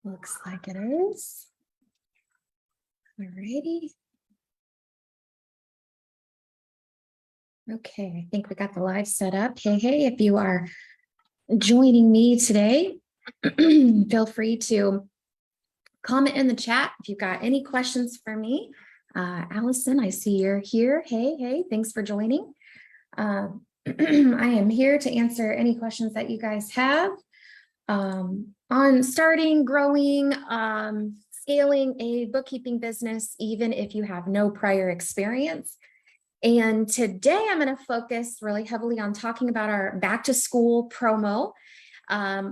Looks like it is. Alrighty. Okay, I think we got the live set up. Hey, if you are joining me today, feel free to comment in the chat if you've got any questions for me. Allison, I see you're here. Hey, thanks for joining. I am here to answer any questions that you guys have on starting, growing, scaling a bookkeeping business, even if you have no prior experience. And today I'm going to focus really heavily on talking about our back to school promo,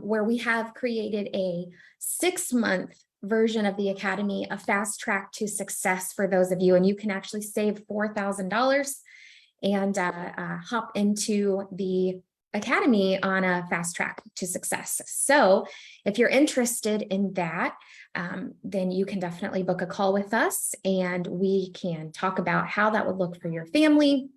where we have created a 6-month version of the Academy, a fast track to success for those of you. And you can actually save $4,000 and hop into the Academy on a fast track to success. So if you're interested in that, then you can definitely book a call with us and we can talk about how that would look for your family.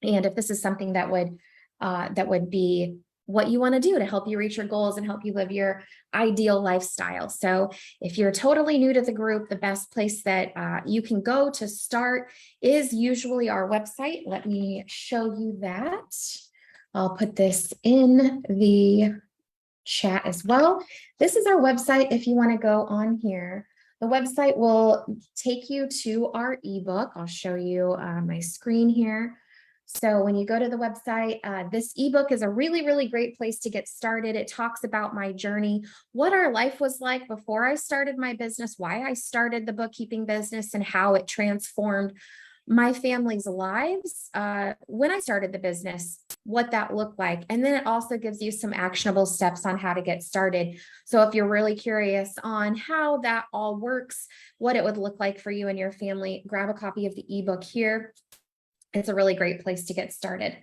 And if this is something that would be what you want to do to help you reach your goals and help you live your ideal lifestyle. So if you're totally new to the group, the best place that you can go to start is usually our website. Let me show you that. I'll put this in the chat as well. This is our website. If you want to go on here, the website will take you to our ebook. I'll show you my screen here. So when you go to the website, this ebook is a really, really great place to get started. It talks about my journey, what our life was like before I started my business, why I started the bookkeeping business, and how it transformed my family's lives when I started the business, what that looked like. And then it also gives you some actionable steps on how to get started. So if you're really curious on how that all works, what it would look like for you and your family, grab a copy of the ebook here. It's a really great place to get started.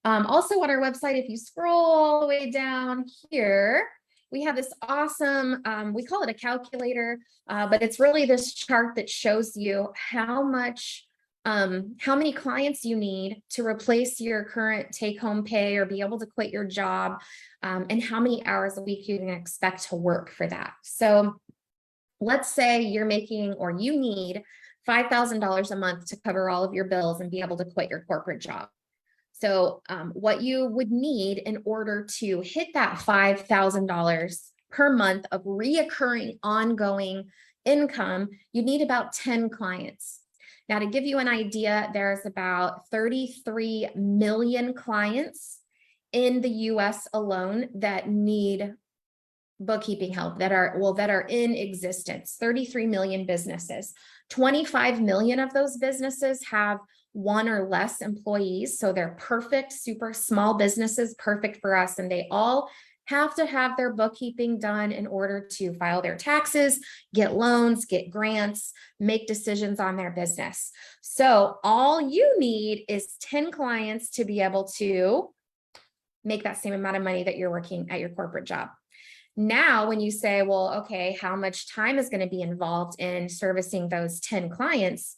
Also on our website, if you scroll all the way down here, we have this awesome, we call it a calculator, but it's really this chart that shows you how many clients you need to replace your current take-home pay or be able to quit your job, and how many hours a week you can expect to work for that. So let's say you're making, or you need $5,000 a month to cover all of your bills and be able to quit your corporate job. So what you would need in order to hit that $5,000 per month of reoccurring ongoing income, you need about 10 clients. Now, to give you an idea, there's about 33 million clients in the US alone that need bookkeeping help, that are in existence. 33 million businesses. 25 million of those businesses have one or less employees. So they're perfect, super small businesses, perfect for us. And they all have to have their bookkeeping done in order to file their taxes, get loans, get grants, make decisions on their business. So all you need is 10 clients to be able to make that same amount of money that you're working at your corporate job. Now, when you say, well, okay, how much time is going to be involved in servicing those 10 clients?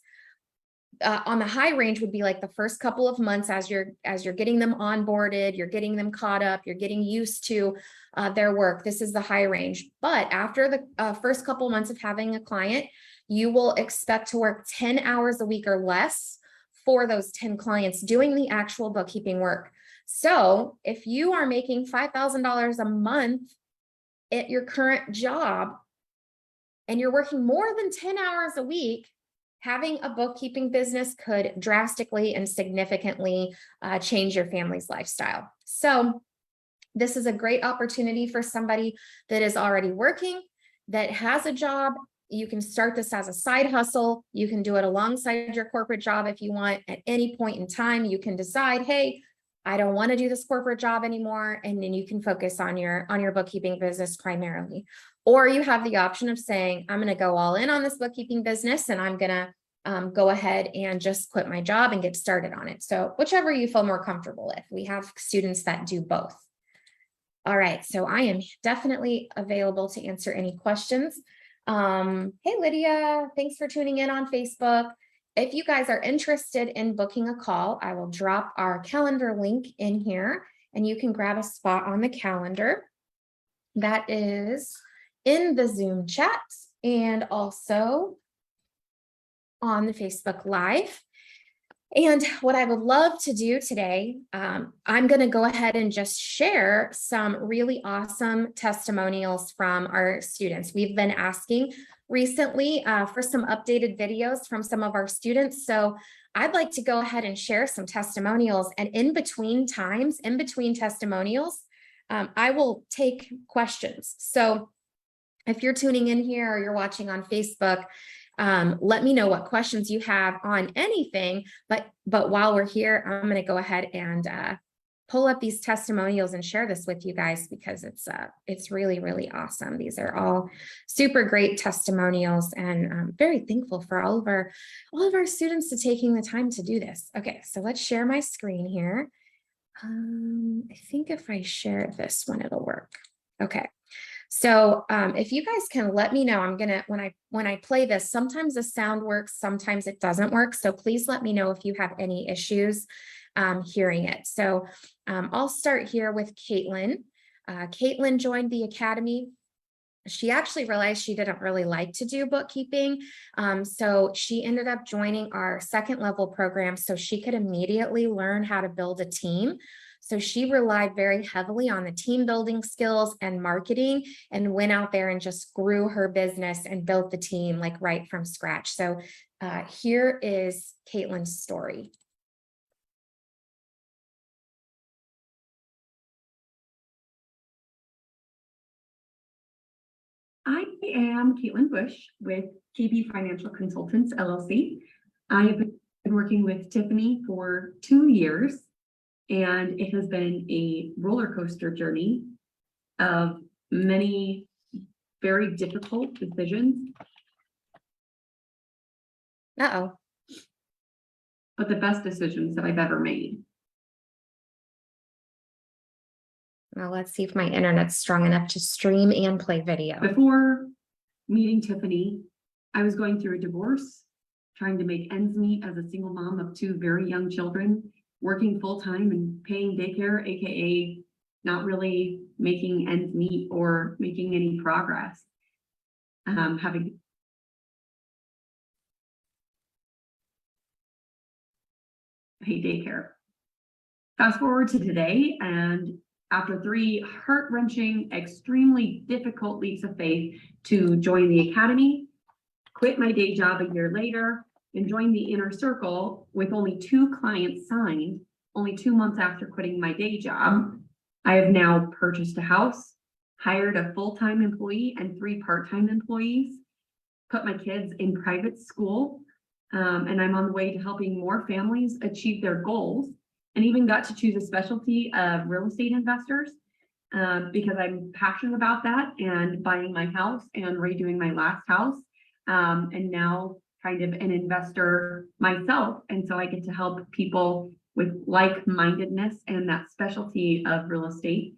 On the high range would be like the first couple of months as you're getting them onboarded, you're getting them caught up, you're getting used to their work. This is the high range. But after the first couple of months of having a client, you will expect to work 10 hours a week or less for those 10 clients doing the actual bookkeeping work. So if you are making $5,000 a month at your current job and you're working more than 10 hours a week, having a bookkeeping business could drastically and significantly change your family's lifestyle. So this is a great opportunity for somebody that is already working, that has a job. You can start this as a side hustle. You can do it alongside your corporate job if you want. At any point in time, you can decide, hey, I don't want to do this corporate job anymore. And then you can focus on your bookkeeping business primarily. Or you have the option of saying, I'm going to go all in on this bookkeeping business and I'm going to go ahead and just quit my job and get started on it. So whichever you feel more comfortable with. We have students that do both. All right, so I am definitely available to answer any questions. Hey, Lydia, thanks for tuning in on Facebook. If you guys are interested in booking a call, I will drop our calendar link in here and you can grab a spot on the calendar. That is in the Zoom chat and also on the Facebook Live. And what I would love to do today, I'm going to go ahead and just share some really awesome testimonials from our students. We've been asking recently for some updated videos from some of our students. So I'd like to go ahead and share some testimonials, and in between times, in between testimonials, I will take questions. So if you're tuning in here or you're watching on Facebook, let me know what questions you have on anything, but while we're here, I'm going to go ahead and pull up these testimonials and share this with you guys, because it's really, really awesome. These are all super great testimonials, and I'm very thankful for all of our students to taking the time to do this. Okay, so let's share my screen here. I think if I share this one, it'll work. Okay. So if you guys can let me know, I'm gonna, when I play this, sometimes the sound works, sometimes it doesn't work. So please let me know if you have any issues hearing it. So I'll start here with Caitlin. Caitlin joined the Academy. She actually realized she didn't really like to do bookkeeping. So she ended up joining our second level program so she could immediately learn how to build a team. So she relied very heavily on the team building skills and marketing, and went out there and just grew her business and built the team like right from scratch. So here is Caitlin's story. I am Caitlin Bush with KB Financial Consultants, LLC. I have been working with Tiffany for 2 years, and it has been a roller coaster journey of many very difficult decisions. Uh-oh. But the best decisions that I've ever made. Well, let's see if my internet's strong enough to stream and play video. Before meeting Tiffany, I was going through a divorce, trying to make ends meet as a single mom of 2 very young children, working full-time and paying daycare, AKA not really making ends meet or making any progress. Having pay daycare. Fast forward to today, and after 3 heart-wrenching, extremely difficult leaps of faith to join the Academy, quit my day job a year later, and join the Inner Circle with only 2 clients signed, only 2 months after quitting my day job, I have now purchased a house, hired a full-time employee and 3 part-time employees, put my kids in private school, and I'm on the way to helping more families achieve their goals, and even got to choose a specialty of real estate investors because I'm passionate about that, and buying my house and redoing my last house, and now kind of an investor myself. And so I get to help people with like-mindedness and that specialty of real estate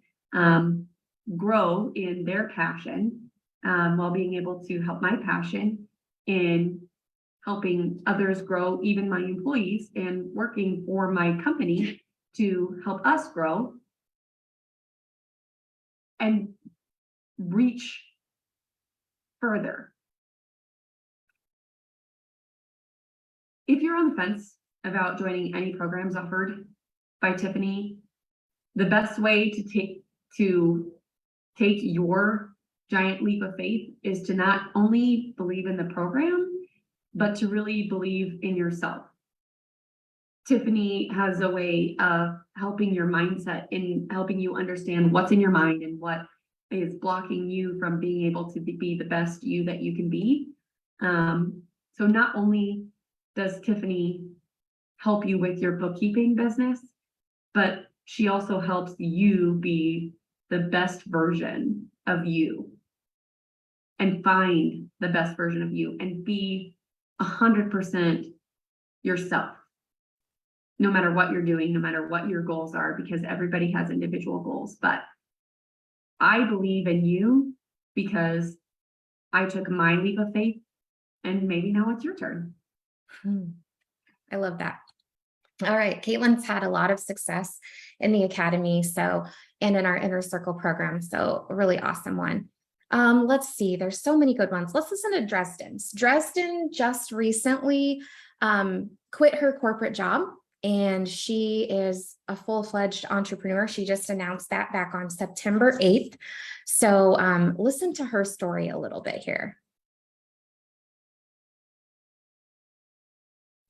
grow in their passion, while being able to help my passion in helping others grow, even my employees, and working for my company to help us grow and reach further. If you're on the fence about joining any programs offered by Tiffany, the best way to take your giant leap of faith is to not only believe in the program, but to really believe in yourself. Tiffany has a way of helping your mindset, in helping you understand what's in your mind and what is blocking you from being able to be the best you that you can be. So not only does Tiffany help you with your bookkeeping business, but she also helps you be the best version of you, and find the best version of you, and be 100% yourself, no matter what you're doing, no matter what your goals are, because everybody has individual goals. But I believe in you because I took my leap of faith, and maybe now it's your turn. I love that. All right, Caitlin's had a lot of success in the Academy, and in our Inner Circle program, so a really awesome one. Let's see, there's so many good ones. Let's listen to Dresden's. Dresden just recently quit her corporate job, and she is a full-fledged entrepreneur. She just announced that back on September 8th. So listen to her story a little bit here.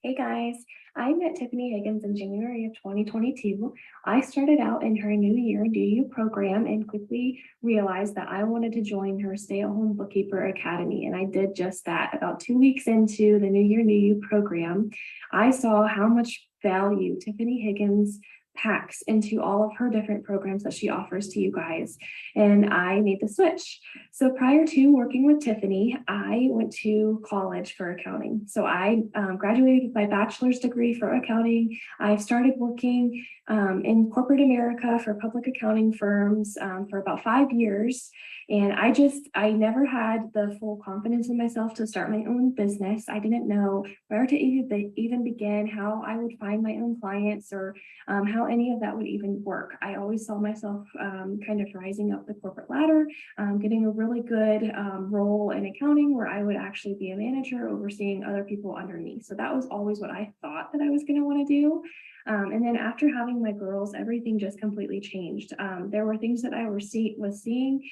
Hey guys, I met Tiffany Higgins in January of 2022. I started out in her New Year Do You program and quickly realized that I wanted to join her Stay-at-Home Bookkeeper Academy, and I did just that. About 2 weeks into the New Year Do You program, I saw how much value Tiffany Higgins packs into all of her different programs that she offers to you guys, and I made the switch. So prior to working with Tiffany, I went to college for accounting. So I graduated with my bachelor's degree for accounting. I started working in corporate America for public accounting firms for about 5 years. And I never had the full confidence in myself to start my own business. I didn't know where to even begin, how I would find my own clients, or how any of that would even work. I always saw myself kind of rising up the corporate ladder, getting a really good role in accounting where I would actually be a manager overseeing other people under me. So that was always what I thought that I was going to want to do. And then after having my girls, everything just completely changed. There were things that I was seeing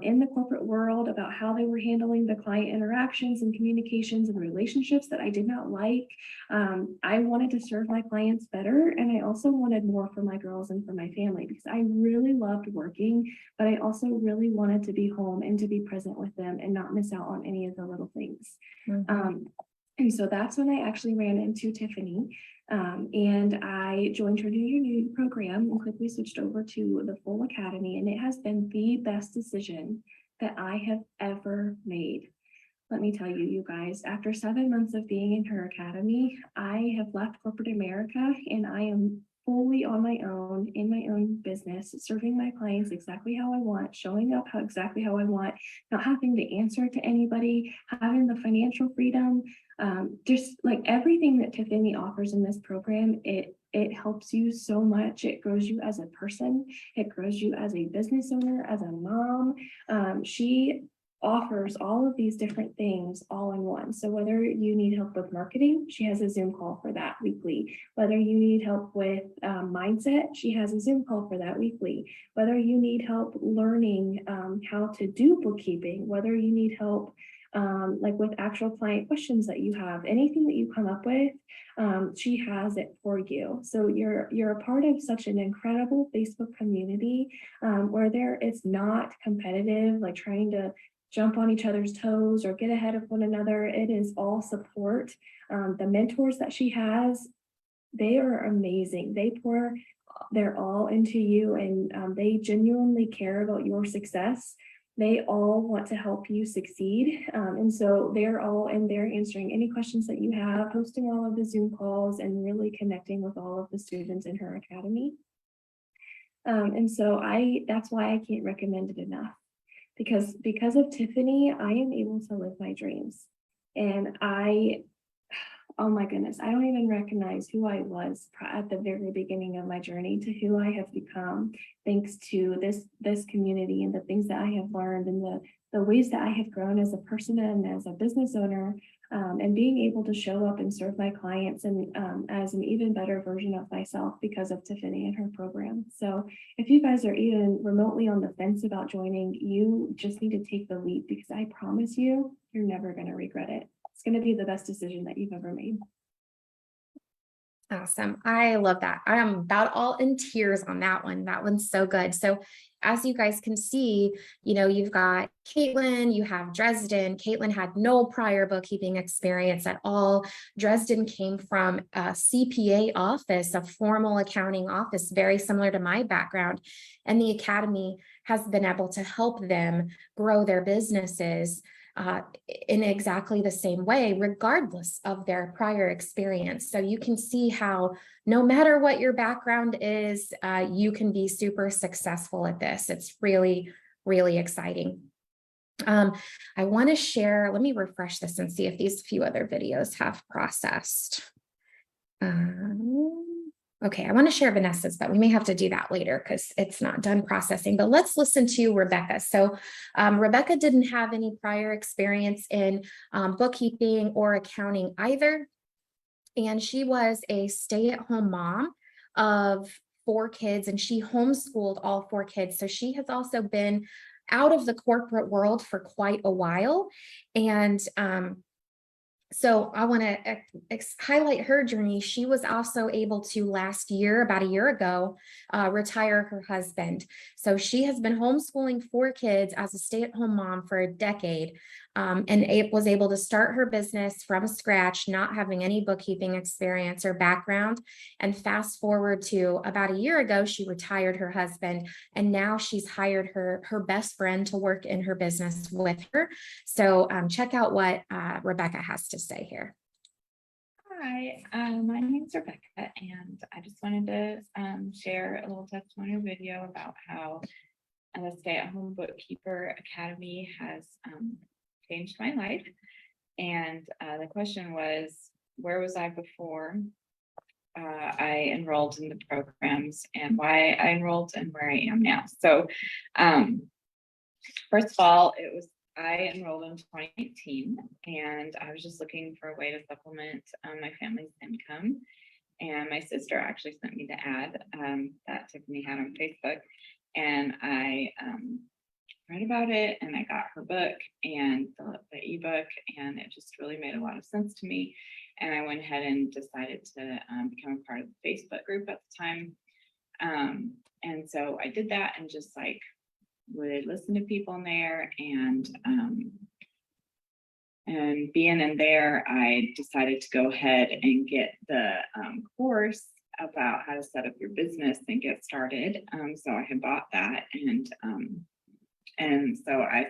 in the corporate world about how they were handling the client interactions and communications and relationships that I did not like. I wanted to serve my clients better, and I also wanted more for my girls and for my family because I really loved working, but I also really wanted to be home and to be present with them and not miss out on any of the little things. And so that's when I actually ran into Tiffany, and I joined her New Year New You program and quickly switched over to the full academy. And it has been the best decision that I have ever made. Let me tell you, you guys, after 7 months of being in her academy, I have left corporate America and I am fully on my own in my own business, serving my clients exactly how I want, showing up exactly how I want, not having to answer to anybody, having the financial freedom, just like everything that Tiffany offers in this program. It helps you so much. It grows you as a person. It grows you as a business owner, as a mom. She offers all of these different things all in one. So whether you need help with marketing, she has a Zoom call for that weekly. Whether you need help with mindset, she has a Zoom call for that weekly. Whether you need help learning how to do bookkeeping, whether you need help like with actual client questions that you have, anything that you come up with, she has it for you. So you're a part of such an incredible Facebook community where it's not competitive, like trying to jump on each other's toes or get ahead of one another. It is all support. The mentors that she has, they are amazing. They pour their all into you, and they genuinely care about your success. They all want to help you succeed. And so they're all in there answering any questions that you have, hosting all of the Zoom calls, and really connecting with all of the students in her academy. And so that's why I can't recommend it enough. Because of Tiffany, I am able to live my dreams. And oh my goodness, I don't even recognize who I was at the very beginning of my journey to who I have become, thanks to this community and the things that I have learned and the ways that I have grown as a person and as a business owner, and being able to show up and serve my clients and as an even better version of myself because of Tiffany and her program. So if you guys are even remotely on the fence about joining, you just need to take the leap, because I promise you, you're never going to regret it. It's going to be the best decision that you've ever made. Awesome. I love that. I am about all in tears on that one. That one's so good. So as you guys can see, you've got Caitlin, you have Dresden. Caitlin had no prior bookkeeping experience at all. Dresden came from a CPA office, a formal accounting office, very similar to my background. And the academy has been able to help them grow their businesses in exactly the same way, regardless of their prior experience. So you can see how no matter what your background is, you can be super successful at this. It's really, really exciting. I want to share, let me refresh this and see if these few other videos have processed. Okay, I want to share Vanessa's, but we may have to do that later because it's not done processing. But let's listen to Rebecca. So Rebecca didn't have any prior experience in bookkeeping or accounting either. And she was a stay-at-home mom of 4 kids, and she homeschooled all 4 kids. So she has also been out of the corporate world for quite a while. And so I want to highlight her journey. She was also able to last year, about a year ago, retire her husband. So she has been homeschooling 4 kids as a stay-at-home mom for a decade, and it was able to start her business from scratch, not having any bookkeeping experience or background. And fast forward to about a year ago, she retired her husband, and now she's hired her best friend to work in her business with her. So check out what Rebecca has to say here. Hi, my name's Rebecca, and I just wanted to share a little testimonial video about how the Stay-at-Home Bookkeeper Academy has changed my life. And the question was, where was I before I enrolled in the programs, and why I enrolled and where I am now? So first of all, I enrolled in 2018, and I was just looking for a way to supplement my family's income. And my sister actually sent me the ad that Tiffany had on Facebook, and I read about it, and I got her book and the ebook, and it just really made a lot of sense to me. And I went ahead and decided to become a part of the Facebook group at the time. And so I did that, and just like would listen to people in there, and being in there, I decided to go ahead and get the course about how to set up your business and get started. So I had bought that, and so I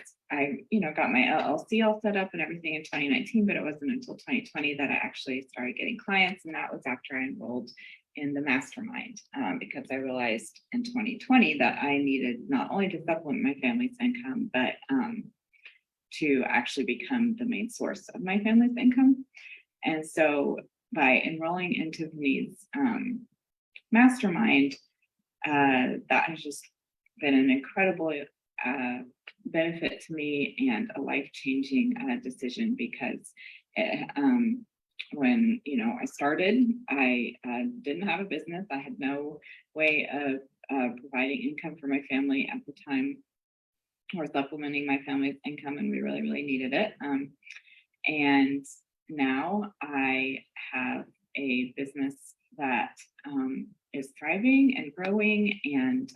got my LLC all set up and everything in 2019, but it wasn't until 2020 that I actually started getting clients, and that was after I enrolled in the mastermind, because I realized in 2020 that I needed not only to supplement my family's income, but to actually become the main source of my family's income. And so by enrolling in Tiffany's mastermind, that has just been an incredible benefit to me and a life-changing decision, because when I started, I didn't have a business. I had no way of providing income for my family at the time, or supplementing my family's income, and we really, really needed it. And now I have a business that is thriving and growing, and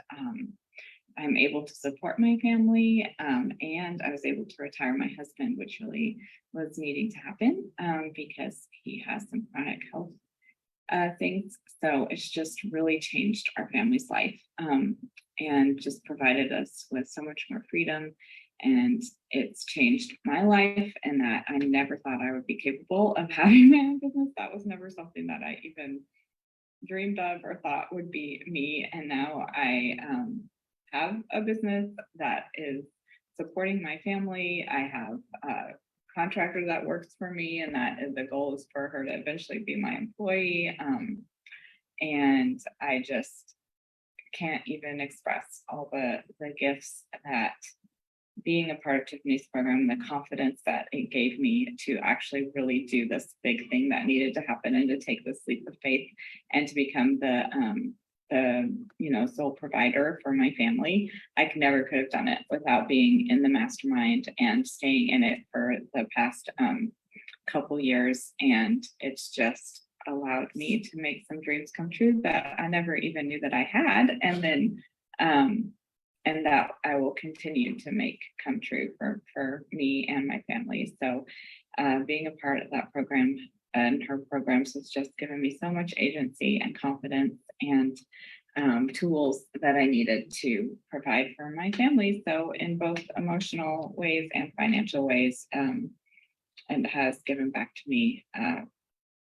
I'm able to support my family, and I was able to retire my husband, which really was needing to happen because he has some chronic health things. So it's just really changed our family's life, and just provided us with so much more freedom. And it's changed my life, and that I never thought I would be capable of having my own business. That was never something that I even dreamed of or thought would be me. And now I have a business that is supporting my family. I have a contractor that works for me, and that is the goal is for her to eventually be my employee. And I just can't even express all the gifts that being a part of Tiffany's program, the confidence that it gave me to actually really do this big thing that needed to happen, and to take this leap of faith and to become the sole provider for my family. I never could have done it without being in the mastermind and staying in it for the past couple years. And it's just allowed me to make some dreams come true that I never even knew that I had. And then and that I will continue to make come true for me and my family. So being a part of that program and her programs has just given me so much agency and confidence, and tools that I needed to provide for my family. So in both emotional ways and financial ways, and has given back to me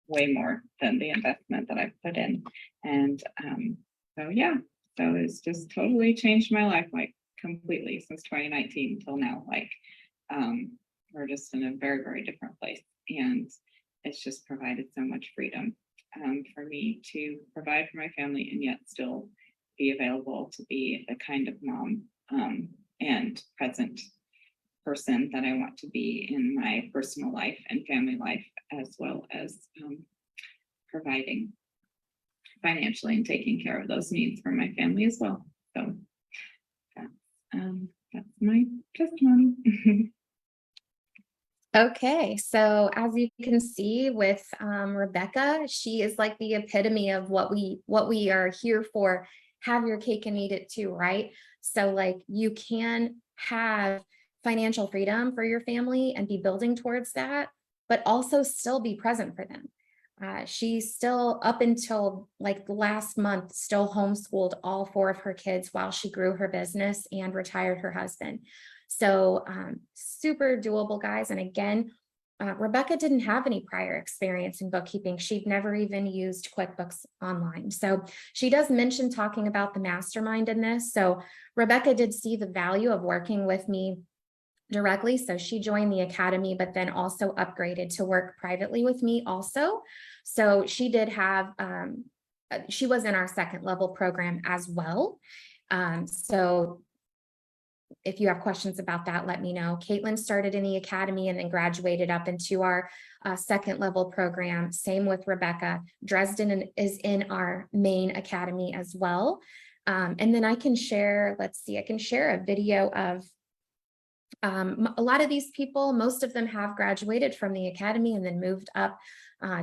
way more than the investment that I've put in. And so yeah, so it's just totally changed my life, like completely, since 2019 till now. Like we're just in a very, very different place, and it's just provided so much freedom. for me to provide for my family and yet still be available to be the kind of mom and present person that I want to be in my personal life and family life, as well as providing financially and taking care of those needs for my family as well. So that's my testimony. Okay, so as you can see with Rebecca, she is like the epitome of what we are here for. Have your cake and eat it too, right? So like you can have financial freedom for your family and be building towards that, but also still be present for them. She's still, up until like last month, still homeschooled all 4 of her kids while she grew her business and retired her husband. So super doable, guys. And again, Rebecca didn't have any prior experience in bookkeeping. She'd never even used QuickBooks Online. So she does mention talking about the mastermind in this. So Rebecca did see the value of working with me directly. So she joined the academy, but then also upgraded to work privately with me also. So she did have, she was in our 2nd level program as well. So if you have questions about that, let me know. Caitlin started in the academy and then graduated up into our 2nd level program. Same with Rebecca. Dresden is in our main academy as well. And then I can share, let's see, I can share a video of a lot of these people. Most of them have graduated from the academy and then moved up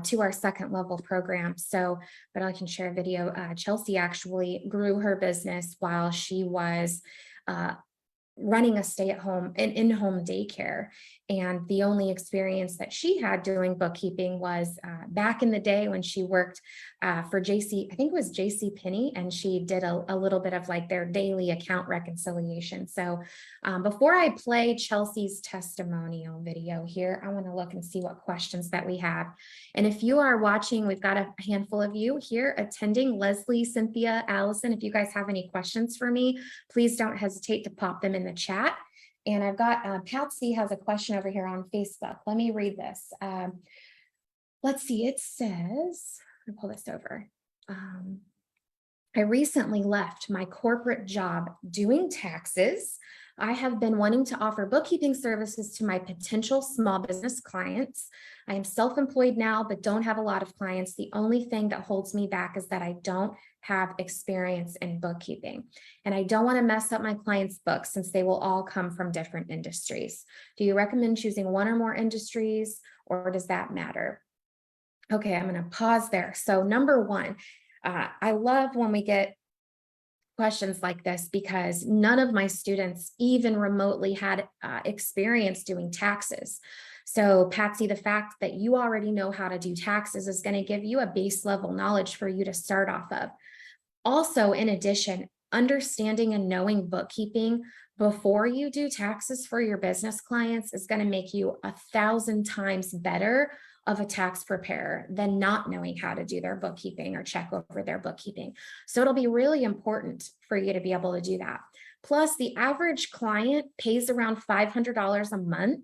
to our 2nd level program. So, but I can share a video. Chelsea actually grew her business while she was running a stay-at-home and in-home daycare. And the only experience that she had doing bookkeeping was back in the day when she worked for JC, I think it was JC Penney, and she did a little bit of like their daily account reconciliation. So before I play Chelsea's testimonial video here, I want to look and see what questions that we have. And if you are watching, we've got a handful of you here attending. Leslie, Cynthia, Allison, if you guys have any questions for me, please don't hesitate to pop them in the chat. And I've got Patsy has a question over here on Facebook. Let me read this. Let's see, it says, I'll pull this over. I recently left my corporate job doing taxes. I have been wanting to offer bookkeeping services to my potential small business clients. I am self-employed now, but don't have a lot of clients. The only thing that holds me back is that I don't have experience in bookkeeping. And I don't want to mess up my clients' books since they will all come from different industries. Do you recommend choosing one or more industries, or does that matter? Okay, I'm going to pause there. So number one, I love when we get questions like this because none of my students even remotely had experience doing taxes. So Patsy, the fact that you already know how to do taxes is going to give you a base level knowledge for you to start off of. Also, in addition, understanding and knowing bookkeeping before you do taxes for your business clients is going to make you 1,000 times better of a tax preparer than not knowing how to do their bookkeeping or check over their bookkeeping. So it'll be really important for you to be able to do that. Plus, the average client pays around $500 a month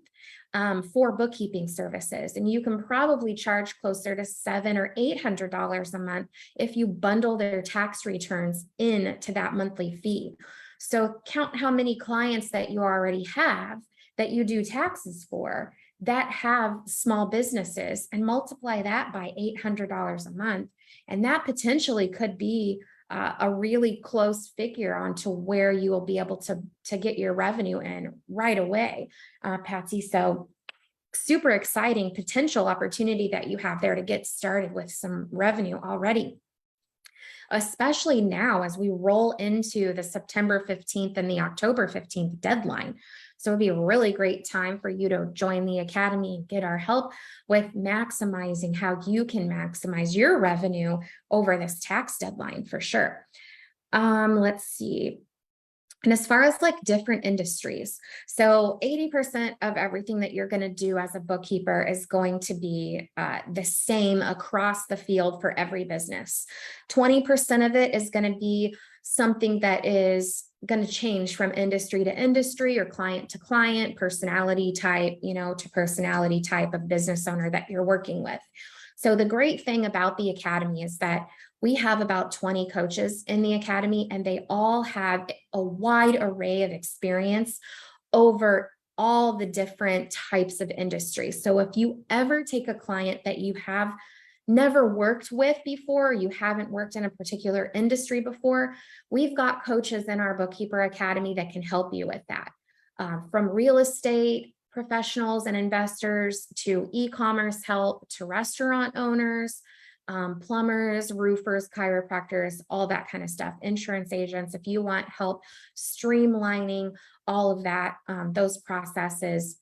for bookkeeping services, and you can probably charge closer to $700 or $800 a month if you bundle their tax returns into that monthly fee. So count how many clients that you already have that you do taxes for that have small businesses and multiply that by $800 a month. And that potentially could be a really close figure onto where you will be able to get your revenue in right away, Patsy. So super exciting potential opportunity that you have there to get started with some revenue already, especially now as we roll into the September 15th and the October 15th deadline. So it'd be a really great time for you to join the academy and get our help with maximizing how you can maximize your revenue over this tax deadline for sure. Let's see. And as far as like different industries, so 80% of everything that you're going to do as a bookkeeper is going to be the same across the field for every business. 20% of it is going to be something that is going to change from industry to industry or client to client, personality type, to personality type of business owner that you're working with. So the great thing about the Academy is that we have about 20 coaches in the Academy, and they all have a wide array of experience over all the different types of industries. So if you ever take a client that you have never worked with before, you haven't worked in a particular industry before, we've got coaches in our Bookkeeper Academy that can help you with that. From real estate professionals and investors to e-commerce help to restaurant owners, plumbers, roofers, chiropractors, all that kind of stuff, insurance agents. If you want help streamlining all of that, those processes,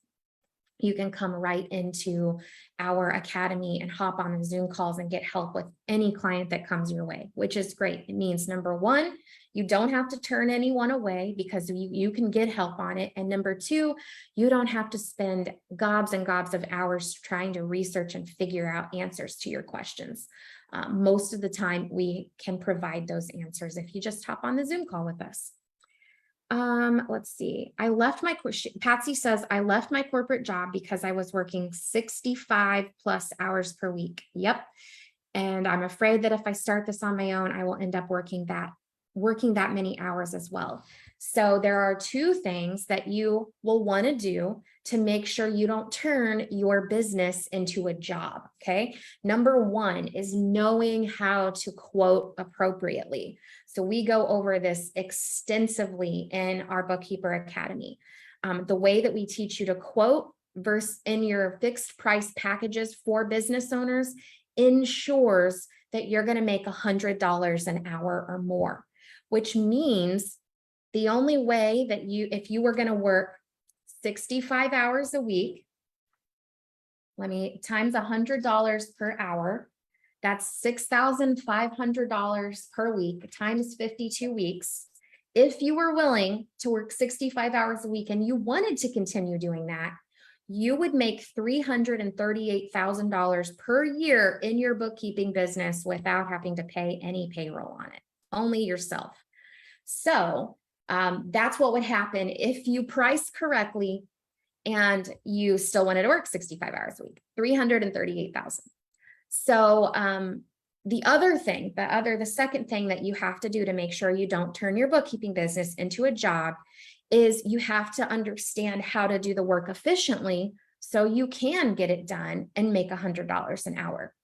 you can come right into our Academy and hop on the Zoom calls and get help with any client that comes your way, which is great. It means, number one, you don't have to turn anyone away because you can get help on it. And number two, you don't have to spend gobs and gobs of hours trying to research and figure out answers to your questions. Most of the time, we can provide those answers if you just hop on the Zoom call with us. Let's see. Patsy says, I left my corporate job because I was working 65 plus hours per week. Yep. And I'm afraid that if I start this on my own, I will end up working that many hours as well. So there are two things that you will want to do to make sure you don't turn your business into a job. Okay. Number one is knowing how to quote appropriately. So we go over this extensively in our Bookkeeper Academy. The way that we teach you to quote versus in your fixed price packages for business owners ensures that you're going to make $100 an hour or more, which means the only way that if you were going to work 65 hours a week, times $100 per hour, that's $6,500 per week times 52 weeks. If you were willing to work 65 hours a week and you wanted to continue doing that, you would make $338,000 per year in your bookkeeping business without having to pay any payroll on it, only yourself. So that's what would happen if you price correctly and you still wanted to work 65 hours a week, $338,000. So the second thing that you have to do to make sure you don't turn your bookkeeping business into a job is you have to understand how to do the work efficiently so you can get it done and make $100 an hour.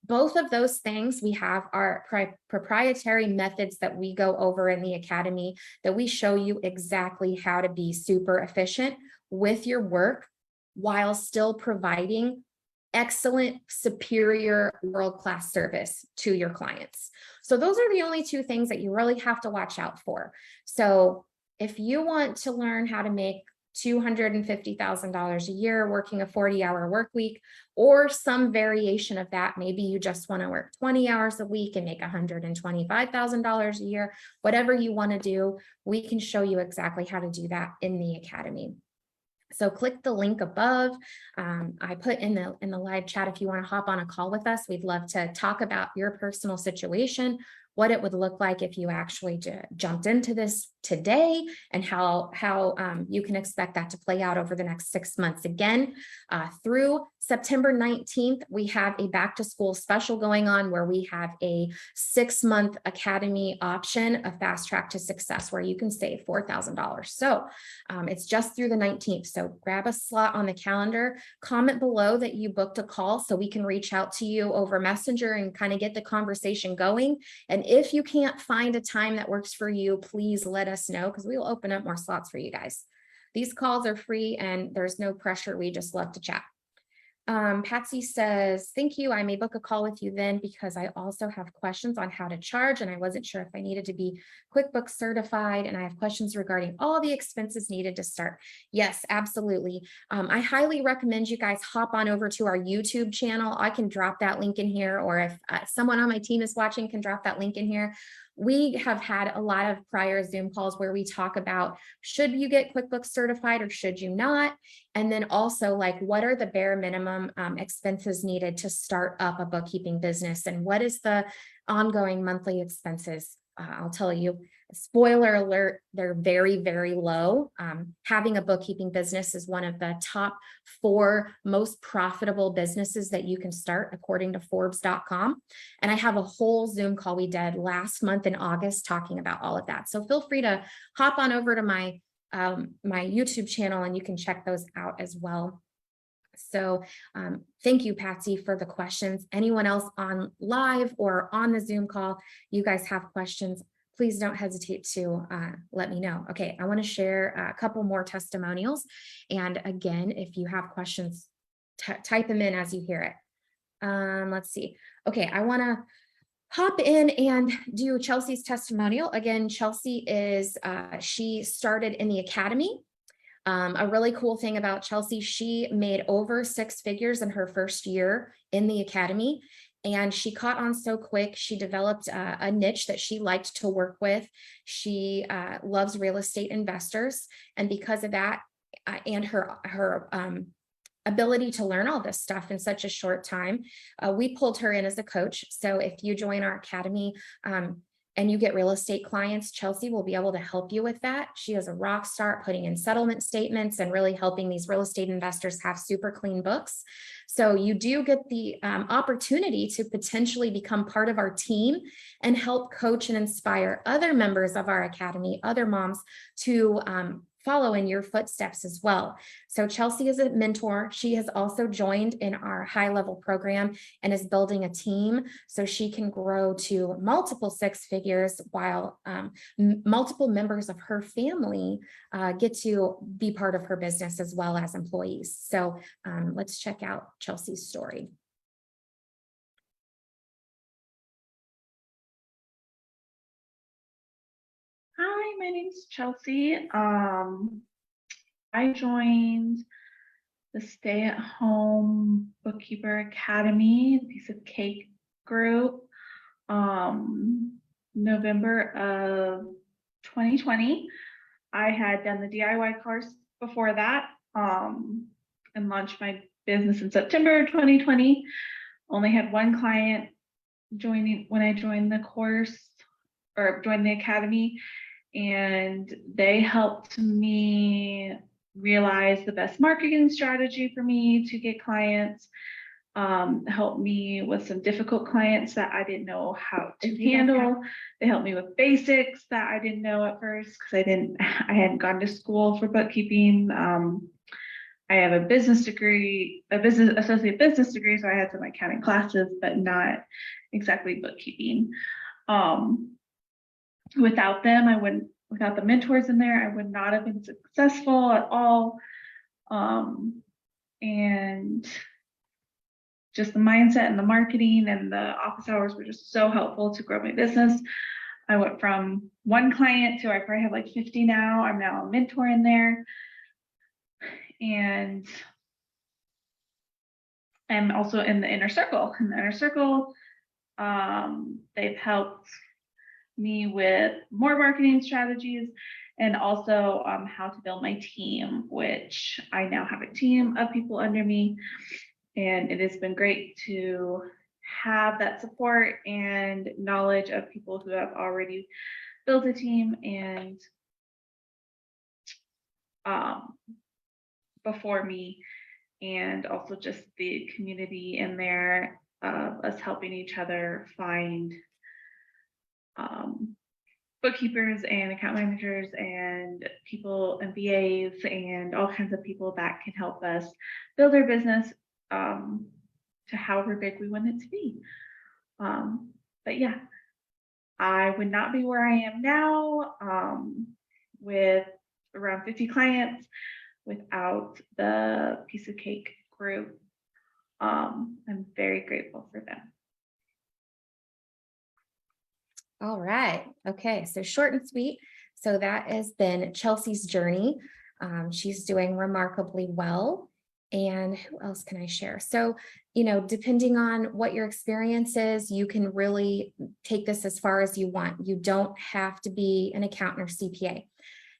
Both of those things, we have our proprietary methods that we go over in the Academy that we show you exactly how to be super efficient with your work while still providing excellent, superior, world-class service to your clients. So those are the only two things that you really have to watch out for. So if you want to learn how to make $250,000 a year working a 40-hour work week, or some variation of that, maybe you just want to work 20 hours a week and make $125,000 a year, whatever you want to do, we can show you exactly how to do that in the Academy. So click the link above. I put in the live chat if you want to hop on a call with us. We'd love to talk about your personal situation, what it would look like if you actually jumped into this today, and how you can expect that to play out over the next 6 months. Again, through September 19th, we have a back to school special going on where we have a 6-month Academy option, a fast track to success, where you can save $4,000. So it's just through the 19th. So grab a slot on the calendar, comment below that you booked a call so we can reach out to you over Messenger and kind of get the conversation going. And if you can't find a time that works for you, please let us know, because we will open up more slots for you guys. These calls are free and there's no pressure. We just love to chat. Patsy says, thank you. I may book a call with you then because I also have questions on how to charge and I wasn't sure if I needed to be QuickBooks certified, and I have questions regarding all the expenses needed to start. Yes, absolutely. I highly recommend you guys hop on over to our YouTube channel. I can drop that link in here, or if someone on my team is watching, can drop that link in here. We have had a lot of prior Zoom calls where we talk about, should you get QuickBooks certified or should you not? And then also, like, what are the bare minimum expenses needed to start up a bookkeeping business? And what is the ongoing monthly expenses? I'll tell you, Spoiler alert, they're very, very low. Having a bookkeeping business is one of the top 4 most profitable businesses that you can start according to Forbes.com. And I have a whole Zoom call we did last month in August talking about all of that. So feel free to hop on over to my YouTube channel and you can check those out as well. So thank you, Patsy, for the questions. Anyone else on live or on the Zoom call, you guys have questions, please don't hesitate to let me know. Okay, I want to share a couple more testimonials. And again, if you have questions, type them in as you hear it. Let's see. Okay, I want to hop in and do Chelsea's testimonial. Again, Chelsea is, she started in the academy. A really cool thing about Chelsea, she made over 6 figures in her first year in the academy. And she caught on so quick. She developed a niche that she liked to work with. She loves real estate investors. And because of that, and her ability to learn all this stuff in such a short time, we pulled her in as a coach. So if you join our academy, and you get real estate clients, Chelsea will be able to help you with that. She is a rock star at putting in settlement statements and really helping these real estate investors have super clean books. So you do get the opportunity to potentially become part of our team and help coach and inspire other members of our academy, other moms, to follow in your footsteps as well. So Chelsea is a mentor. She has also joined in our high level program and is building a team so she can grow to multiple 6 figures while multiple members of her family get to be part of her business as well as employees. So let's check out Chelsea's story. Hi, my name's Chelsea. I joined the Stay at Home Bookkeeper Academy, Piece of Cake group, November of 2020. I had done the DIY course before that, and launched my business in September 2020. Only had one client joining when I joined the course or joined the academy, and they helped me realize the best marketing strategy for me to get clients, helped me with some difficult clients that I didn't know how to handle. They helped me with basics that I didn't know at first because I hadn't gone to school for bookkeeping. I have a business degree, associate business degree, so I had some accounting classes, but not exactly bookkeeping. Without them, without the mentors in there, I would not have been successful at all. And just the mindset and the marketing and the office hours were just so helpful to grow my business. I went from one client to I probably have like 50 now. I'm now a mentor in there. And I'm also in the inner circle. In the inner circle, they've helped me with more marketing strategies and also how to build my team, which I now have a team of people under me. And it has been great to have that support and knowledge of people who have already built a team and before me, and also just the community in there of us helping each other find bookkeepers and account managers and people and VAs and all kinds of people that can help us build our business to however big we want it to be. But yeah, I would not be where I am now with around 50 clients without the Piece of Cake group. I'm very grateful for them. All right. Okay. So short and sweet. So that has been Chelsea's journey. She's doing remarkably well. And who else can I share? So, depending on what your experience is, you can really take this as far as you want. You don't have to be an accountant or CPA.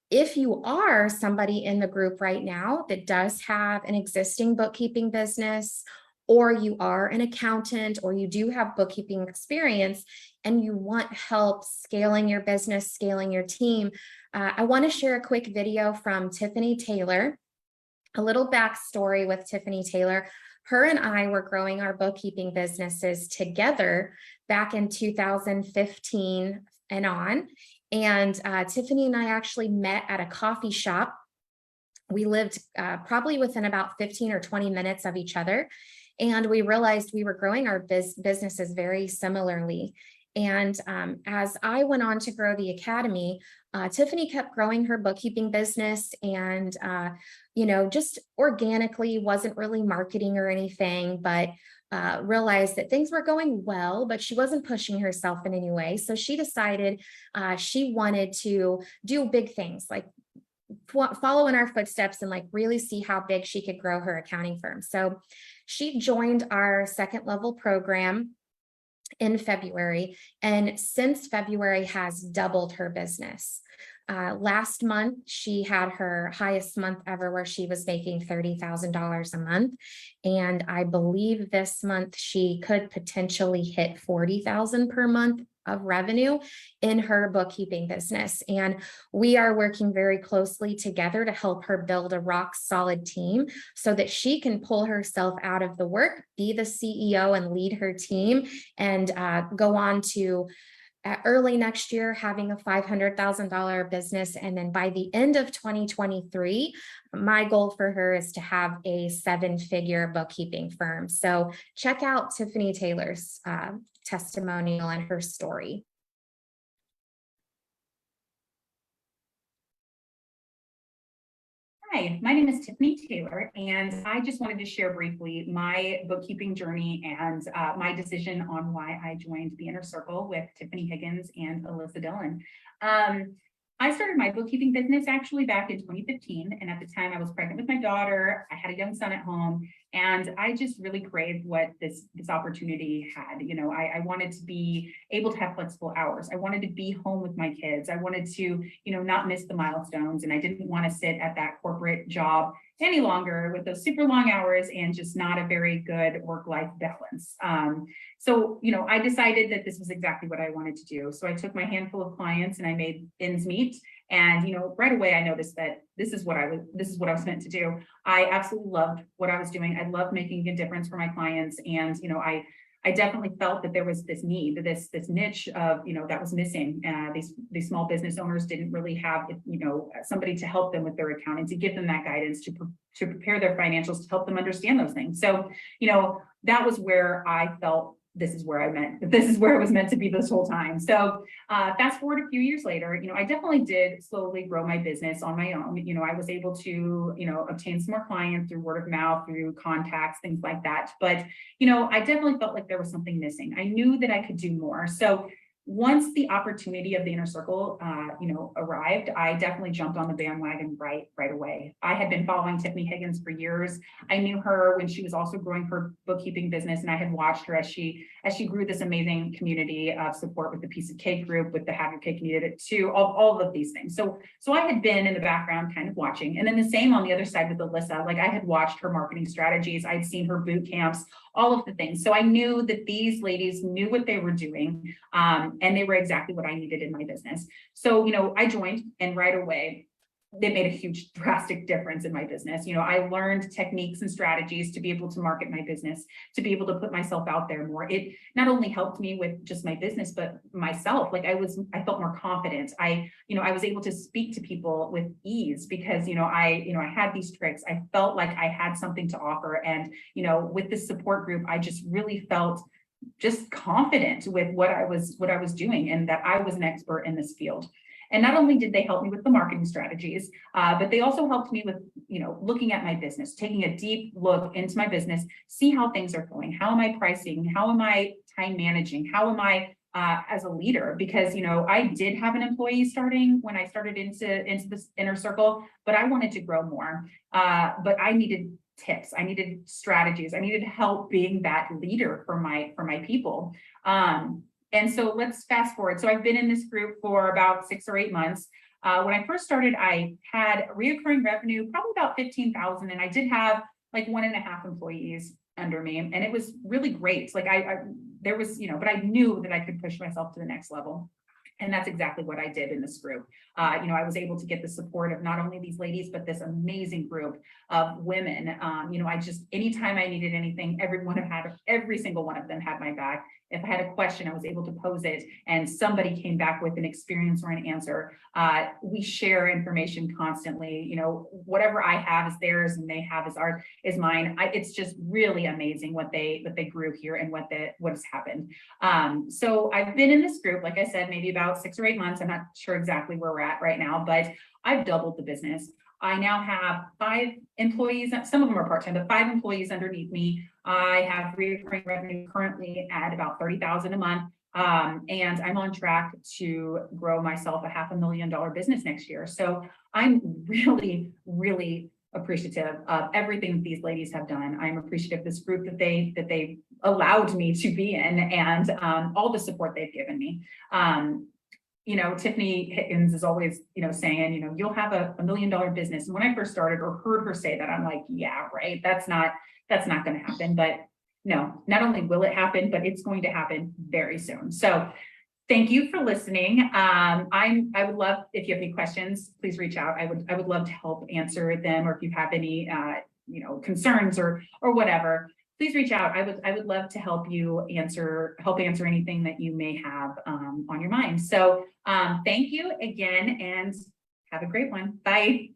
If you are somebody in the group right now that does have an existing bookkeeping business, or you are an accountant, or you do have bookkeeping experience and you want help scaling your business, scaling your team, I want to share a quick video from Tiffany Taylor. A little backstory with Tiffany Taylor. Her and I were growing our bookkeeping businesses together back in 2015 and on. And Tiffany and I actually met at a coffee shop. We lived probably within about 15 or 20 minutes of each other. And we realized we were growing our businesses very similarly. And as I went on to grow the academy, Tiffany kept growing her bookkeeping business and, just organically, wasn't really marketing or anything, but realized that things were going well, but she wasn't pushing herself in any way. So she decided she wanted to do big things, like follow in our footsteps and like really see how big she could grow her accounting firm. So she joined our second level program in February, and since February has doubled her business. Last month, she had her highest month ever where she was making $30,000 a month. And I believe this month she could potentially hit $40,000 per month of revenue in her bookkeeping business. And we are working very closely together to help her build a rock solid team so that she can pull herself out of the work, be the CEO and lead her team, and go on to early next year having a $500,000 business. And then by the end of 2023, my goal for her is to have a 7-figure bookkeeping firm. So check out Tiffany Taylor's testimonial and her story. Hi, my name is Tiffany Taylor, and I just wanted to share briefly my bookkeeping journey and my decision on why I joined the Inner Circle with Tiffany Higgins and Alyssa Dillon. I started my bookkeeping business actually back in 2015, and at the time I was pregnant with my daughter. I had a young son at home, and I just really craved what this opportunity had. I wanted to be able to have flexible hours. I wanted to be home with my kids. I wanted to, not miss the milestones, and I didn't want to sit at that corporate job any longer with those super long hours and just not a very good work-life balance. So, I decided that this was exactly what I wanted to do. So I took my handful of clients and I made ends meet. And, right away, I noticed that this is what I was meant to do. I absolutely loved what I was doing. I loved making a difference for my clients. And, I definitely felt that there was this need, this niche of, that was missing. These small business owners didn't really have, somebody to help them with their accounting, to give them that guidance, to prepare their financials, to help them understand those things. So, that was where I felt this is where it was meant to be this whole time. So fast forward a few years later, I definitely did slowly grow my business on my own. I was able to, obtain some more clients through word of mouth, through contacts, things like that. But, I definitely felt like there was something missing. I knew that I could do more. So once the opportunity of the Inner Circle, arrived, I definitely jumped on the bandwagon right away. I had been following Tiffany Higgins for years. I knew her when she was also growing her bookkeeping business, and I had watched her as she grew this amazing community of support with the Piece of Cake group, with the Have Your Cake and Eat It Too, all of these things. So I had been in the background kind of watching. And then the same on the other side with Alyssa, like I had watched her marketing strategies. I'd seen her boot camps, all of the things. So I knew that these ladies knew what they were doing, and they were exactly what I needed in my business. So, I joined, and right away, they made a huge drastic difference in my business. I learned techniques and strategies to be able to market my business, to be able to put myself out there more. It not only helped me with just my business, but myself. Like I felt more confident. I was able to speak to people with ease because, I had these tricks. I felt like I had something to offer. And, with this support group, I just really felt just confident with what I was doing, and that I was an expert in this field. And not only did they help me with the marketing strategies, but they also helped me with, looking at my business, taking a deep look into my business, see how things are going. How am I pricing? How am I time managing? How am I as a leader? Because, I did have an employee starting when I started into this Inner Circle, but I wanted to grow more. But I needed tips. I needed strategies. I needed help being that leader for my people. And so let's fast forward. So I've been in this group for about 6 or 8 months. When I first started, I had reoccurring revenue, probably about 15,000. And I did have like 1.5 employees. under me, and it was really great. Like there was, but I knew that I could push myself to the next level. And that's exactly what I did in this group. I was able to get the support of not only these ladies, but this amazing group of women. Anytime I needed anything, every single one of them had my back. If I had a question, I was able to pose it, and somebody came back with an experience or an answer. We share information constantly. Whatever I have is theirs, and they have is mine. It's just really amazing what they grew here and what has happened. So I've been in this group, like I said, maybe about 6 or 8 months. I'm not sure exactly where we're at right now, but I've doubled the business. I now have 5 employees, some of them are part-time, but 5 employees underneath me. I have recurring revenue currently at about 30,000 a month. And I'm on track to grow myself a $500,000 business next year. So I'm really, really appreciative of everything these ladies have done. I'm appreciative of this group that they allowed me to be in, and all the support they've given me. Tiffany Higgins is always, saying, you'll have a $1 million business. And when I first started or heard her say that, I'm like, yeah, right. That's not going to happen. But no, not only will it happen, but it's going to happen very soon. So thank you for listening. I would love, if you have any questions, please reach out. I would love to help answer them, or if you have any, concerns or whatever, please reach out. I would love to help answer anything that you may have on your mind. So thank you again, and have a great one. Bye.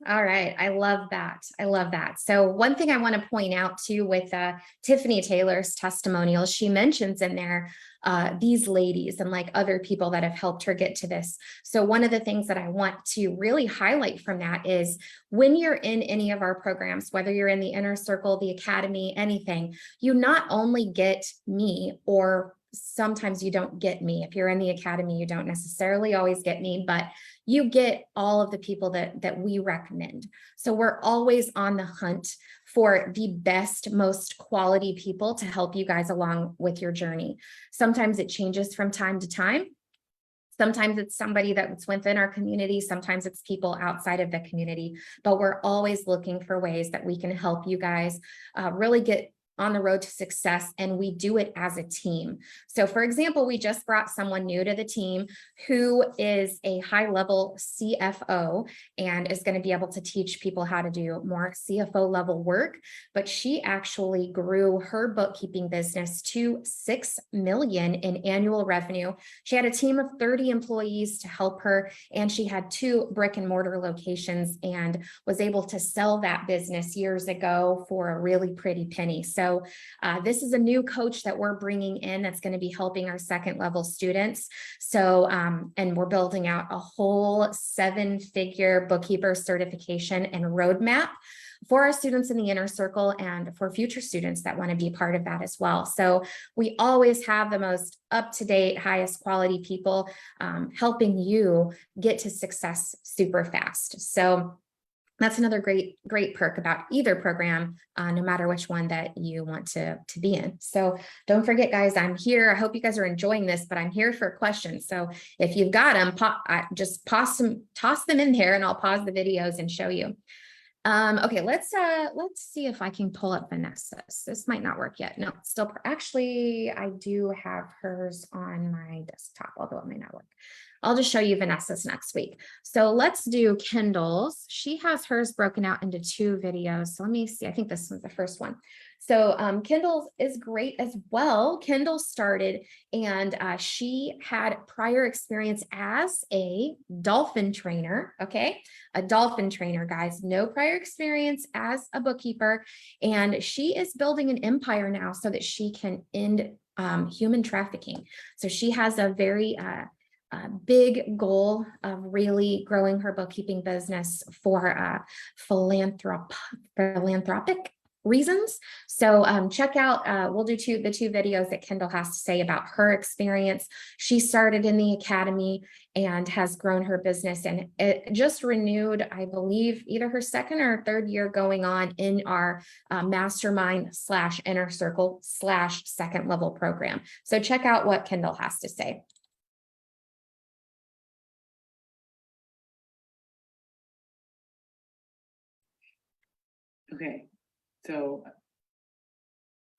All right. I love that. I love that. So one thing I want to point out too with Tiffany Taylor's testimonial, she mentions in there these ladies and like other people that have helped her get to this. So one of the things that I want to really highlight from that is when you're in any of our programs, whether you're in the Inner Circle, the Academy, anything, you not only get me, or sometimes you don't get me. If you're in the Academy, you don't necessarily always get me, but you get all of the people that we recommend. So we're always on the hunt for the best, most quality people to help you guys along with your journey. Sometimes it changes from time to time. Sometimes it's somebody that's within our community. Sometimes it's people outside of the community, but we're always looking for ways that we can help you guys really get on the road to success, and we do it as a team. So for example, we just brought someone new to the team who is a high-level CFO and is going to be able to teach people how to do more CFO level work, but she actually grew her bookkeeping business to 6 million in annual revenue. She had a team of 30 employees to help her, and she had 2 brick and mortar locations and was able to sell that business years ago for a really pretty penny. So this is a new coach that we're bringing in that's going to be helping our 2nd level students. So, and we're building out a whole 7-figure bookkeeper certification and roadmap for our students in the Inner Circle and for future students that want to be part of that as well. So we always have the most up-to-date, highest quality people helping you get to success super fast. So that's another great perk about either program, no matter which one that you want to be in. So don't forget, guys, I'm here. I hope you guys are enjoying this, but I'm here for questions. So if you've got them, just toss them in there, and I'll pause the videos and show you. Okay, let's see if I can pull up Vanessa's. This might not work yet. No, still, actually, I do have hers on my desktop, although it may not work. I'll just show you Vanessa's next week. So let's do Kendall's. She has hers broken out into 2 videos. So let me see. I think this was the first one. So Kendall's is great as well. Kendall started, and she had prior experience as a dolphin trainer. Okay, a dolphin trainer, guys. No prior experience as a bookkeeper, and she is building an empire now so that she can end human trafficking. So she has a very big goal of really growing her bookkeeping business for philanthropic reasons. So check out, we'll do the 2 videos that Kendall has to say about her experience. She started in the Academy and has grown her business, and it just renewed, I believe, either her 2nd or 3rd year going on in our mastermind / Inner Circle / 2nd level program. So check out what Kendall has to say. Okay, so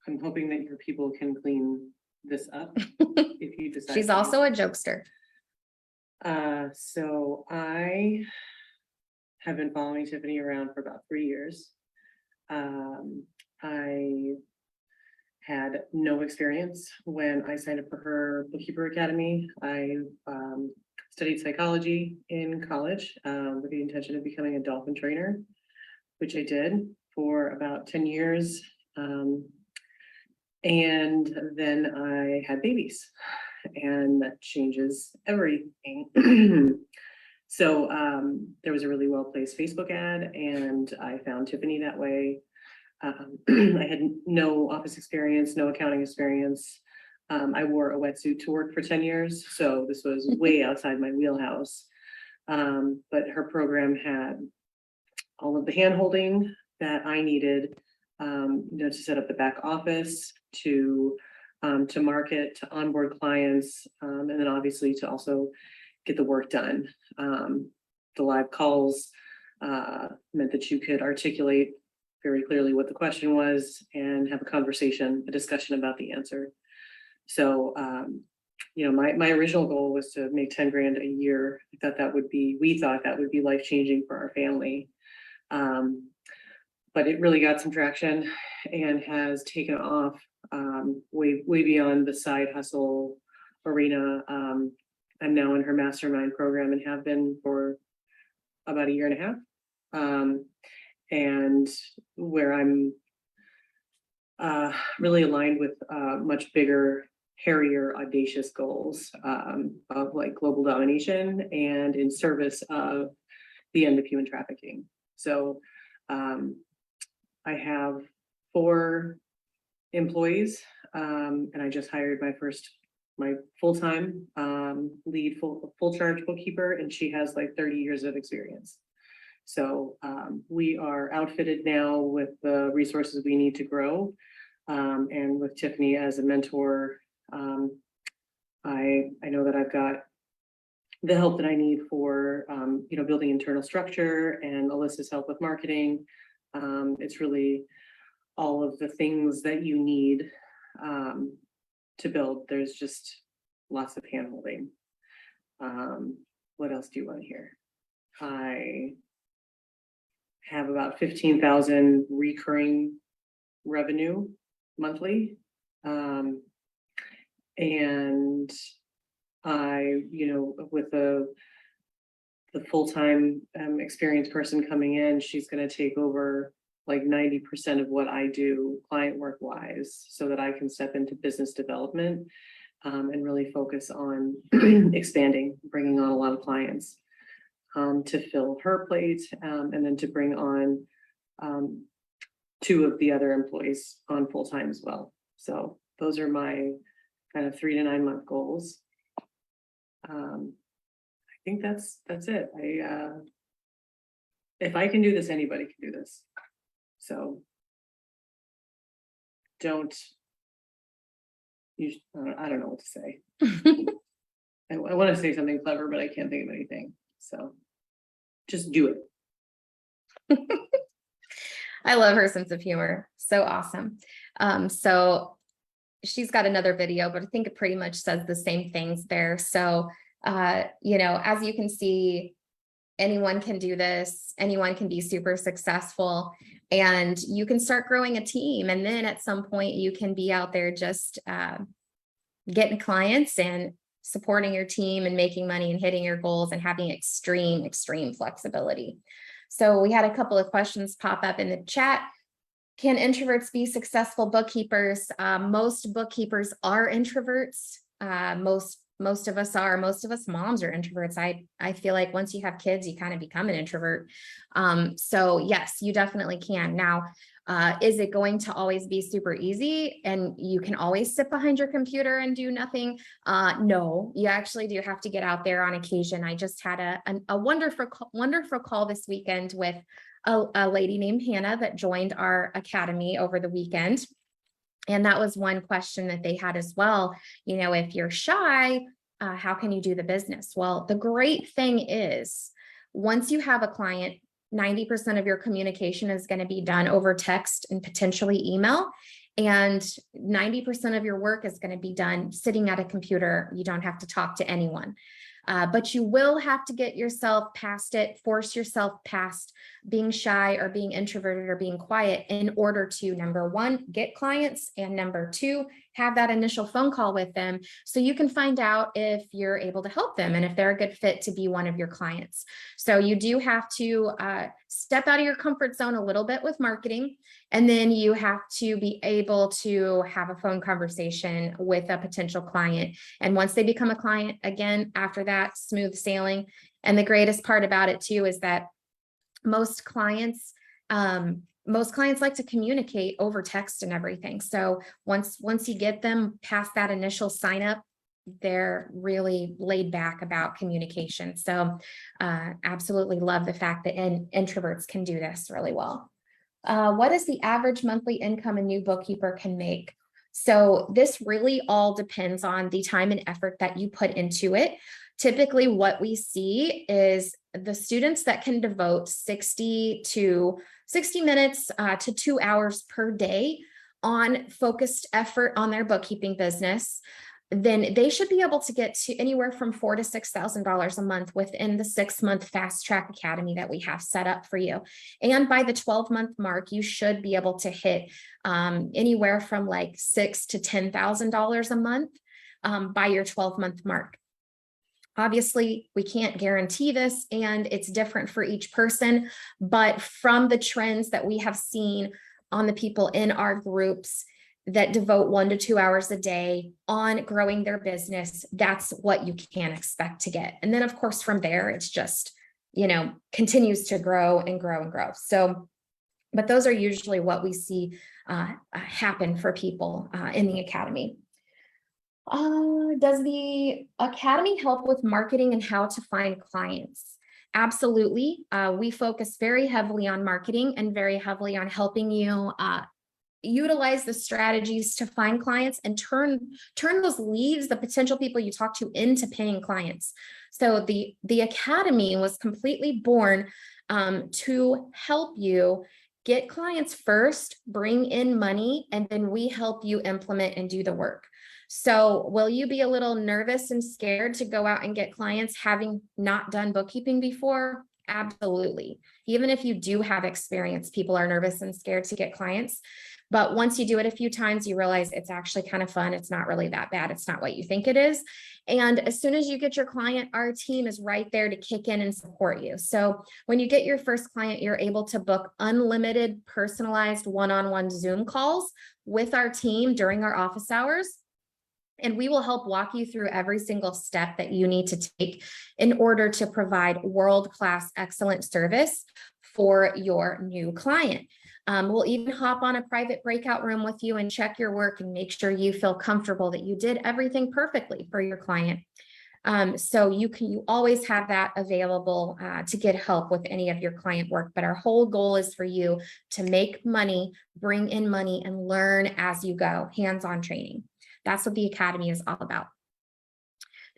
I'm hoping that your people can clean this up if you decide. She's to. also a jokester. So I have been following Tiffany around for about 3 years. I had no experience when I signed up for her bookkeeper academy. I studied psychology in college with the intention of becoming a dolphin trainer, which I did for about 10 years. And then I had babies, and that changes everything. So there was a really well-placed Facebook ad, and I found Tiffany that way. I had no office experience, no accounting experience. I wore a wetsuit to work for 10 years, so this was way outside my wheelhouse. But her program had all of the hand-holding that I needed, to set up the back office, to market, to onboard clients, and then obviously to also get the work done. The live calls meant that you could articulate very clearly what the question was and have a conversation, a discussion about the answer. So, my original goal was to make 10 grand a year. We thought that would be life-changing for our family. But it really got some traction and has taken off way beyond the side hustle arena. I'm now in her mastermind program and have been for about a year and a half. And where I'm really aligned with much bigger, hairier, audacious goals of like global domination and in service of the end of human trafficking. So I have 4 employees, and I just hired my full-time lead full charge bookkeeper, and she has like 30 years of experience. So we are outfitted now with the resources we need to grow, and with Tiffany as a mentor, I know that I've got the help that I need for building internal structure, and Alyssa's help with marketing. It's really all of the things that you need to build. There's just lots of hand-holding. What else do you want to hear? I have about 15,000 recurring revenue monthly. And I, with the full-time experienced person coming in, she's going to take over like 90% of what I do client work wise, so that I can step into business development and really focus on expanding, bringing on a lot of clients to fill her plate, and then to bring on 2 of the other employees on full-time as well. So those are my kind of 3 to 9 month goals. I think that's it. If I can do this, anybody can do this. So I don't know what to say. I want to say something clever, but I can't think of anything. So just do it. I love her sense of humor. So awesome. So she's got another video, but I think it pretty much says the same things there. So, as you can see, anyone can do this. Anyone can be super successful, and you can start growing a team. And then at some point you can be out there just getting clients and supporting your team and making money and hitting your goals and having extreme flexibility. So we had a couple of questions pop up in the chat. Can introverts be successful bookkeepers? Most bookkeepers are introverts. Most of us are. Most of us moms are introverts. I feel like once you have kids, you kind of become an introvert. So yes, you definitely can. Now, is it going to always be super easy and you can always sit behind your computer and do nothing? No, you actually do have to get out there on occasion. I just had a wonderful call this weekend with a lady named Hannah that joined our academy over the weekend. And that was one question that they had as well. If you're shy, how can you do the business? Well, the great thing is, once you have a client, 90% of your communication is going to be done over text and potentially email. And 90% of your work is going to be done sitting at a computer. You don't have to talk to anyone. But you will have to get yourself past it, force yourself past being shy or being introverted or being quiet in order to, number one, get clients, and number two, have that initial phone call with them so you can find out if you're able to help them and if they're a good fit to be one of your clients. So you do have to step out of your comfort zone a little bit with marketing, and then you have to be able to have a phone conversation with a potential client. And once they become a client, again, after that, smooth sailing. And the greatest part about it too is that most clients like to communicate over text and everything. So once you get them past that initial sign up, they're really laid back about communication. So absolutely love the fact that introverts can do this really well. What is the average monthly income a new bookkeeper can make? So this really all depends on the time and effort that you put into it. Typically, what we see is the students that can devote 60 minutes to 2 hours per day on focused effort on their bookkeeping business, then they should be able to get to anywhere from $4,000 to $6,000 a month within the 6-month Fast Track Academy that we have set up for you. And by the 12-month mark, you should be able to hit anywhere from like $6,000 to $10,000 a month by your 12-month mark. Obviously, we can't guarantee this, and it's different for each person, but from the trends that we have seen on the people in our groups that devote 1 to 2 hours a day on growing their business, that's what you can expect to get. And then, of course, from there, it's just, continues to grow and grow and grow. So, but those are usually what we see happen for people in the academy. Does the academy help with marketing and how to find clients? Absolutely. We focus very heavily on marketing and very heavily on helping you utilize the strategies to find clients and turn those leads, the potential people you talk to, into paying clients. So the academy was completely born to help you get clients first, bring in money, and then we help you implement and do the work. So will you be a little nervous and scared to go out and get clients having not done bookkeeping before? Absolutely. Even if you do have experience, people are nervous and scared to get clients. But once you do it a few times, you realize it's actually kind of fun. It's not really that bad. It's not what you think it is. And as soon as you get your client, our team is right there to kick in and support you. So when you get your first client, you're able to book unlimited personalized one-on-one Zoom calls with our team during our office hours. And we will help walk you through every single step that you need to take in order to provide world-class, excellent service for your new client. We'll even hop on a private breakout room with you and check your work and make sure you feel comfortable that you did everything perfectly for your client. So you always have that available to get help with any of your client work. But our whole goal is for you to make money, bring in money, and learn as you go, hands-on training. That's what the academy is all about.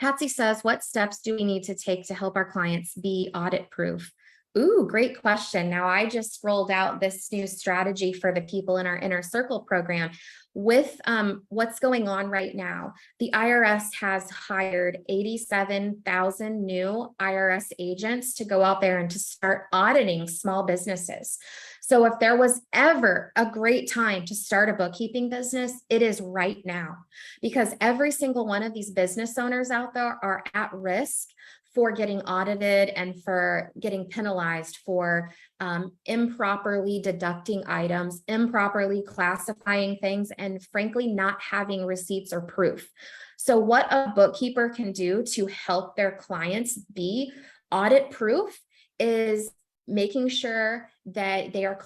Patsy says, what steps do we need to take to help our clients be audit proof? Ooh, great question. Now, I just rolled out this new strategy for the people in our Inner Circle program. With what's going on right now, the IRS has hired 87,000 new IRS agents to go out there and to start auditing small businesses. So if there was ever a great time to start a bookkeeping business, it is right now, because every single one of these business owners out there are at risk for getting audited and for getting penalized for improperly deducting items, improperly classifying things, and frankly, not having receipts or proof. So what a bookkeeper can do to help their clients be audit proof is making sure that they are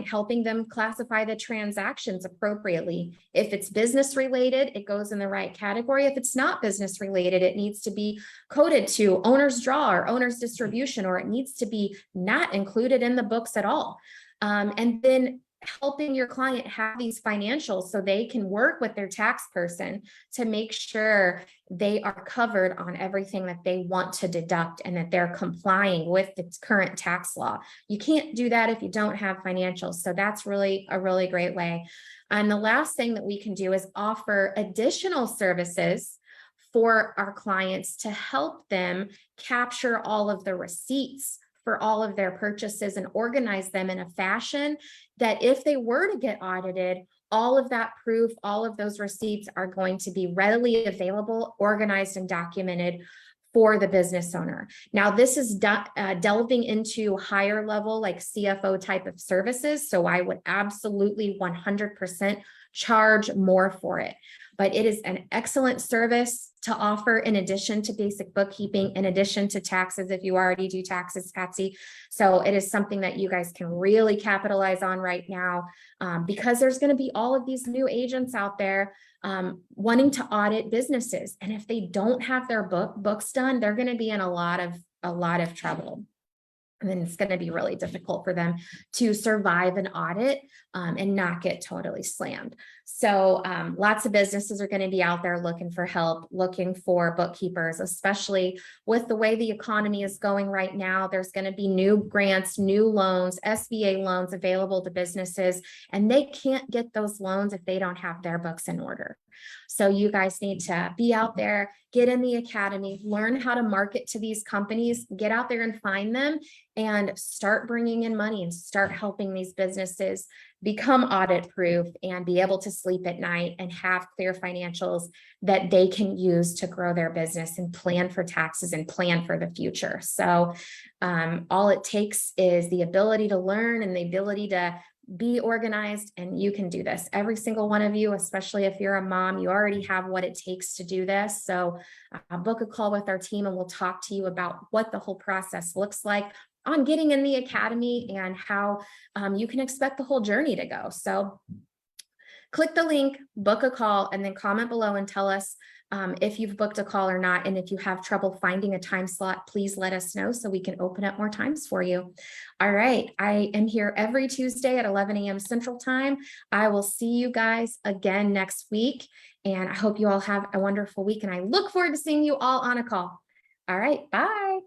helping them classify the transactions appropriately. If it's business related, it goes in the right category. If it's not business related, it needs to be coded to owner's draw or owner's distribution, or it needs to be not included in the books at all. And then helping your client have these financials so they can work with their tax person to make sure they are covered on everything that they want to deduct and that they're complying with the current tax law. You can't do that if you don't have financials. So that's really a really great way. And the last thing that we can do is offer additional services for our clients to help them capture all of the receipts for all of their purchases and organize them in a fashion that if they were to get audited, all of that proof, all of those receipts are going to be readily available, organized and documented for the business owner. Now, this is delving into higher level, like CFO type of services. So I would absolutely 100% charge more for it. But it is an excellent service to offer in addition to basic bookkeeping, in addition to taxes, if you already do taxes, Patsy. So it is something that you guys can really capitalize on right now, because there's going to be all of these new agents out there wanting to audit businesses. And if they don't have their books done, they're going to be in a lot of trouble. And then it's going to be really difficult for them to survive an audit and not get totally slammed. So lots of businesses are going to be out there looking for help, looking for bookkeepers, especially with the way the economy is going right now. There's going to be new grants, new loans, SBA loans available to businesses, and they can't get those loans if they don't have their books in order. So you guys need to be out there, get in the academy, learn how to market to these companies, get out there and find them and start bringing in money and start helping these businesses become audit proof and be able to sleep at night and have clear financials that they can use to grow their business and plan for taxes and plan for the future. So all it takes is the ability to learn and the ability to be organized, and you can do this. Every single one of you, especially if you're a mom, you already have what it takes to do this. So book a call with our team and we'll talk to you about what the whole process looks like on getting in the academy and how you can expect the whole journey to go. So click the link, book a call, and then comment below and tell us if you've booked a call or not. And if you have trouble finding a time slot, please let us know so we can open up more times for you. All right. I am here every Tuesday at 11 a.m. Central Time. I will see you guys again next week. And I hope you all have a wonderful week. And I look forward to seeing you all on a call. All right. Bye.